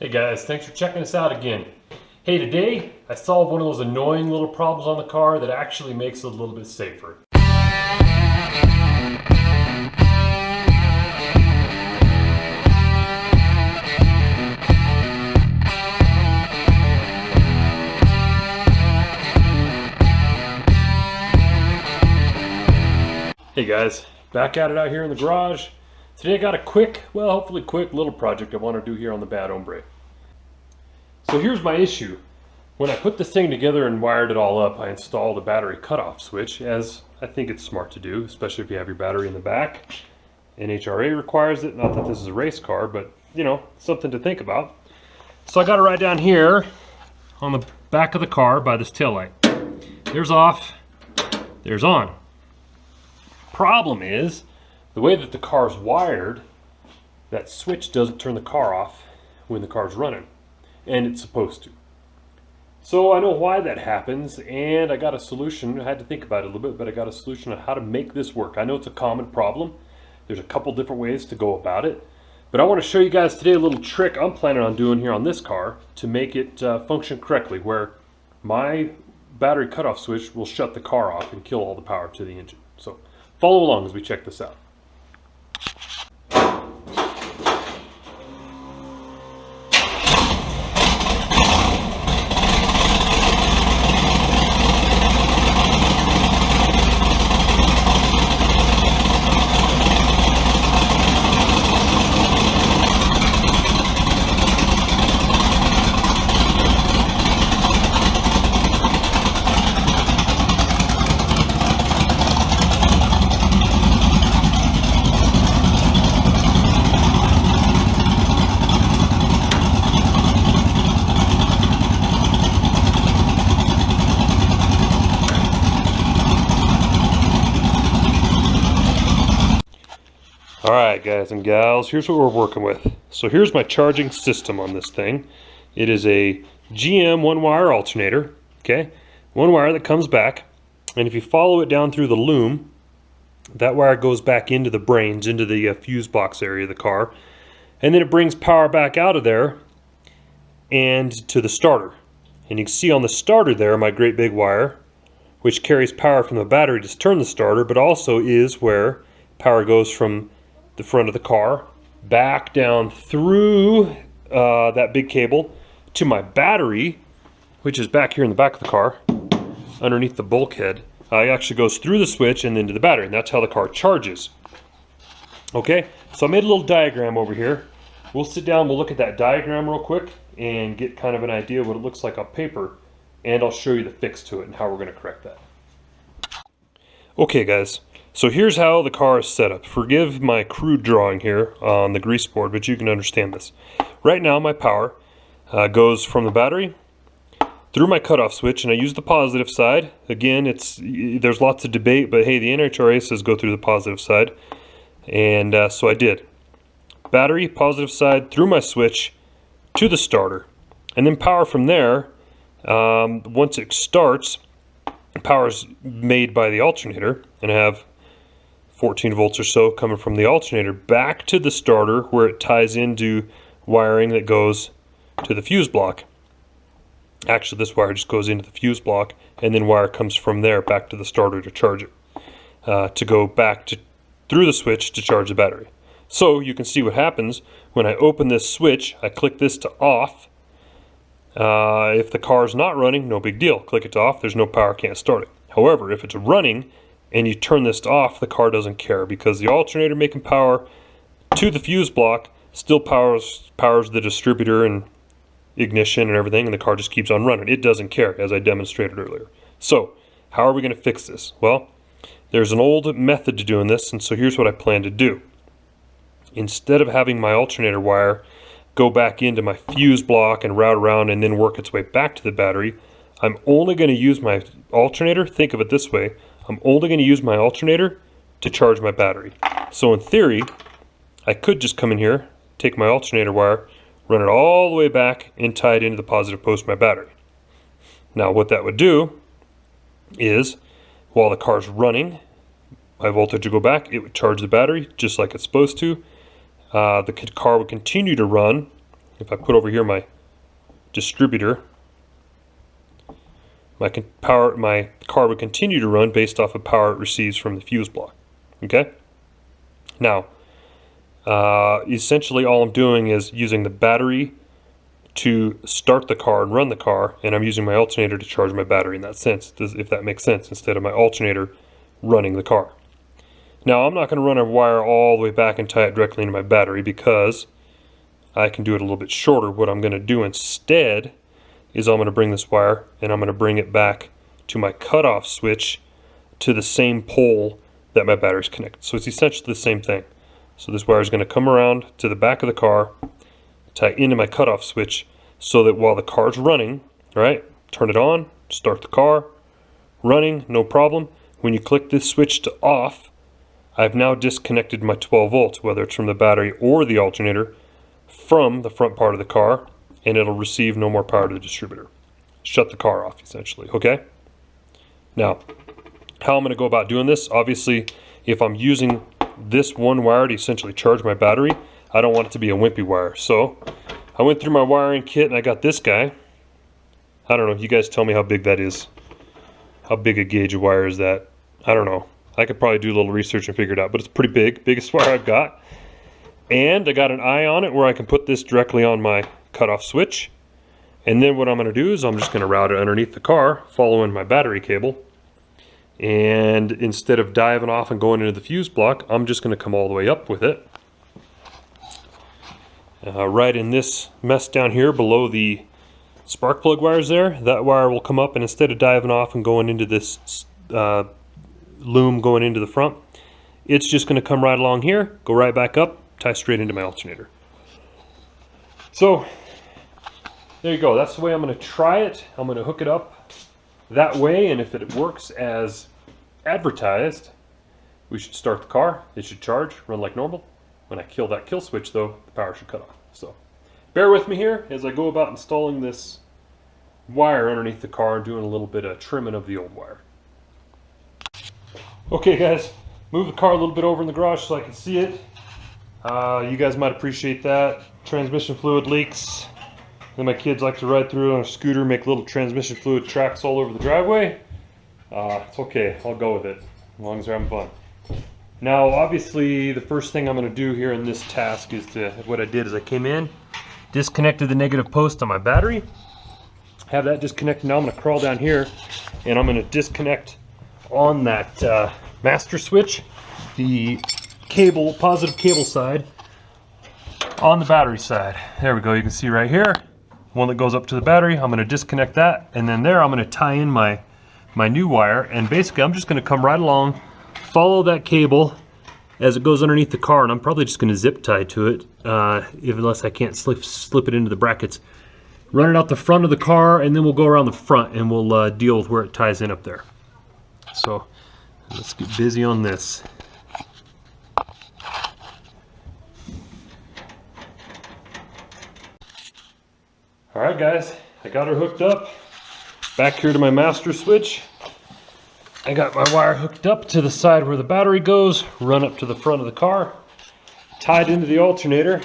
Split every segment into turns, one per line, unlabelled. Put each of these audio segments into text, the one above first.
Hey guys, thanks for checking us out again. Hey, today I solved one of those annoying little problems on the car that actually makes it a little bit safer. Hey guys, back at it out here in the garage. Today I got a quick, well hopefully quick little project I want to do here on the bad Hombre. So here's my issue. When I put this thing together and wired it all up, I installed a battery cutoff switch, as I think it's smart to do, especially if you have your battery in the back. NHRA requires it, not that this is a race car, but you know, something to think about. So I got it right down here on the back of the car by this taillight. There's off, there's on. Problem is, the way that the car's wired, that switch doesn't turn the car off when the car's running, and it's supposed to. So I know why that happens, and I got a solution. I had to think about it a little bit, but I got a solution on how to make this work. I know it's a common problem. There's a couple different ways to go about it, but I want to show you guys today a little trick I'm planning on doing here on this car to make it function correctly, where my battery cutoff switch will shut the car off and kill all the power to the engine. So follow along as we check this out. Alright guys and gals, here's what we're working with. So here's my charging system on this thing. It is a GM one-wire alternator, okay? One wire that comes back, and if you follow it down through the loom, that wire goes back into the brains, into the fuse box area of the car, and then it brings power back out of there and to the starter. And you can see on the starter there, my great big wire, which carries power from the battery to turn the starter, but also is where power goes from the front of the car back down through that big cable to my battery, which is back here in the back of the car underneath the bulkhead. It actually goes through the switch and into the battery, and that's how the car charges. Okay, so I made a little diagram over here. We'll sit down, we'll look at that diagram real quick and get kind of an idea of what it looks like on paper, and I'll show you the fix to it and how we're going to correct that. Okay guys, so here's how the car is set up. Forgive my crude drawing here on the grease board, but you can understand this. Right now my power goes from the battery through my cutoff switch, and I use the positive side. Again, there's lots of debate, but hey, the NHRA says go through the positive side, and so I did. Battery, positive side, through my switch to the starter, and then power from there. Once it starts, power is made by the alternator, and I have 14 volts or so coming from the alternator back to the starter, where it ties into wiring that goes to the fuse block. Actually, this wire just goes into the fuse block, and then wire comes from there back to the starter to charge it, to go back through the switch to charge the battery. So you can see what happens when I open this switch. I click this to off. If the car is not running, no big deal. Click it to off, there's no power, can't start it. However, if it's running and you turn this off, the car doesn't care, because the alternator making power to the fuse block still powers the distributor and ignition and everything, and the car just keeps on running. It doesn't care, as I demonstrated earlier. So how are we going to fix this? Well, there's an old method to doing this, and so here's what I plan to do. Instead of having my alternator wire go back into my fuse block and route around and then work its way back to the battery, I'm only going to use my alternator. Think of it this way: I'm only going to use my alternator to charge my battery. So in theory, I could just come in here, take my alternator wire, run it all the way back, and tie it into the positive post of my battery. Now what that would do is, while the car's running, my voltage would go back, it would charge the battery just like it's supposed to. The car would continue to run if I put over here my distributor, my car would continue to run based off of power it receives from the fuse block. Okay? Now, essentially all I'm doing is using the battery to start the car and run the car, and I'm using my alternator to charge my battery in that sense, if that makes sense, instead of my alternator running the car. Now, I'm not going to run a wire all the way back and tie it directly into my battery because I can do it a little bit shorter. What I'm going to do instead is I'm going to bring this wire and I'm going to bring it back to my cutoff switch to the same pole that my battery's connected. So it's essentially the same thing. So this wire is going to come around to the back of the car, tie into my cutoff switch, so that while the car's running, right, turn it on, start the car, running, no problem. When you click this switch to off, I've now disconnected my 12 volts, whether it's from the battery or the alternator, from the front part of the car, and it'll receive no more power to the distributor. Shut the car off, essentially, okay? Now, how I'm going to go about doing this, obviously, if I'm using this one wire to essentially charge my battery, I don't want it to be a wimpy wire. So, I went through my wiring kit and I got this guy. I don't know, you guys tell me how big that is. How big a gauge of wire is that? I don't know. I could probably do a little research and figure it out, but it's pretty big. Biggest wire I've got. And I got an eye on it where I can put this directly on my cutoff switch. And then what I'm going to do is I'm just going to route it underneath the car, following my battery cable. And instead of diving off and going into the fuse block, I'm just going to come all the way up with it. Right in this mess down here below the spark plug wires there, that wire will come up, and instead of diving off and going into this loom going into the front, it's just going to come right along here, go right back up, tie straight into my alternator. So there you go. That's the way I'm going to try it. I'm going to hook it up that way, and if it works as advertised, we should start the car. It should charge, run like normal. When I kill that kill switch though, the power should cut off. So bear with me here as I go about installing this wire underneath the car and doing a little bit of trimming of the old wire. Okay guys, move the car a little bit over in the garage so I can see it. You guys might appreciate that. Transmission fluid leaks. Then my kids like to ride through on a scooter, make little transmission fluid tracks all over the driveway. It's okay, I'll go with it, as long as they're having fun. Now obviously the first thing I'm going to do here in this task is what I did is I came in, disconnected the negative post on my battery, have that disconnected. Now I'm going to crawl down here and I'm going to disconnect on that master switch the cable, positive cable side on the battery side. There we go, you can see right here, one that goes up to the battery. I'm going to disconnect that, and then there I'm going to tie in my new wire, and basically I'm just going to come right along, follow that cable as it goes underneath the car, and I'm probably just going to zip tie to it, unless I can't slip it into the brackets. Run it out the front of the car, and then we'll go around the front and we'll deal with where it ties in up there. So let's get busy on this. Alright guys, I got her hooked up. Back here to my master switch. I got my wire hooked up to the side where the battery goes, run up to the front of the car, tied into the alternator.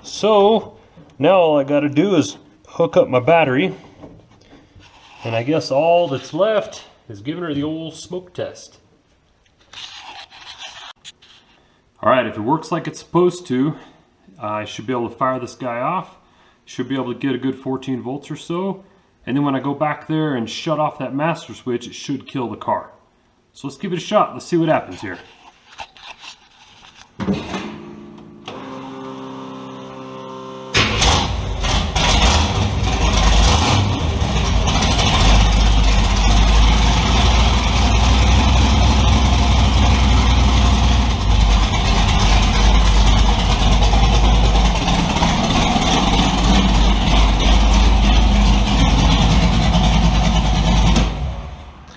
So now all I got to do is hook up my battery, and I guess all that's left is giving her the old smoke test. Alright, if it works like it's supposed to, I should be able to fire this guy off. Should be able to get a good 14 volts or so. And then when I go back there and shut off that master switch, it should kill the car. So let's give it a shot. Let's see what happens here.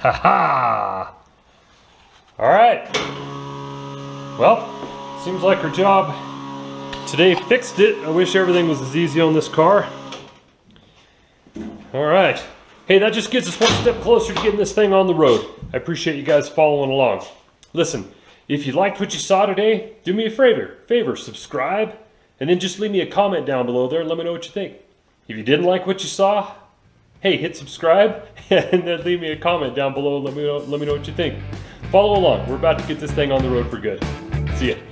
Ha-ha! Alright. Well, seems like her job today fixed it. I wish everything was as easy on this car. Alright. Hey, that just gets us one step closer to getting this thing on the road. I appreciate you guys following along. Listen, if you liked what you saw today, do me a favor, subscribe And then just leave me a comment down below there and let me know what you think. If you didn't like what you saw, hey, hit subscribe and then leave me a comment down below and let me know what you think. Follow along. We're about to get this thing on the road for good. See ya.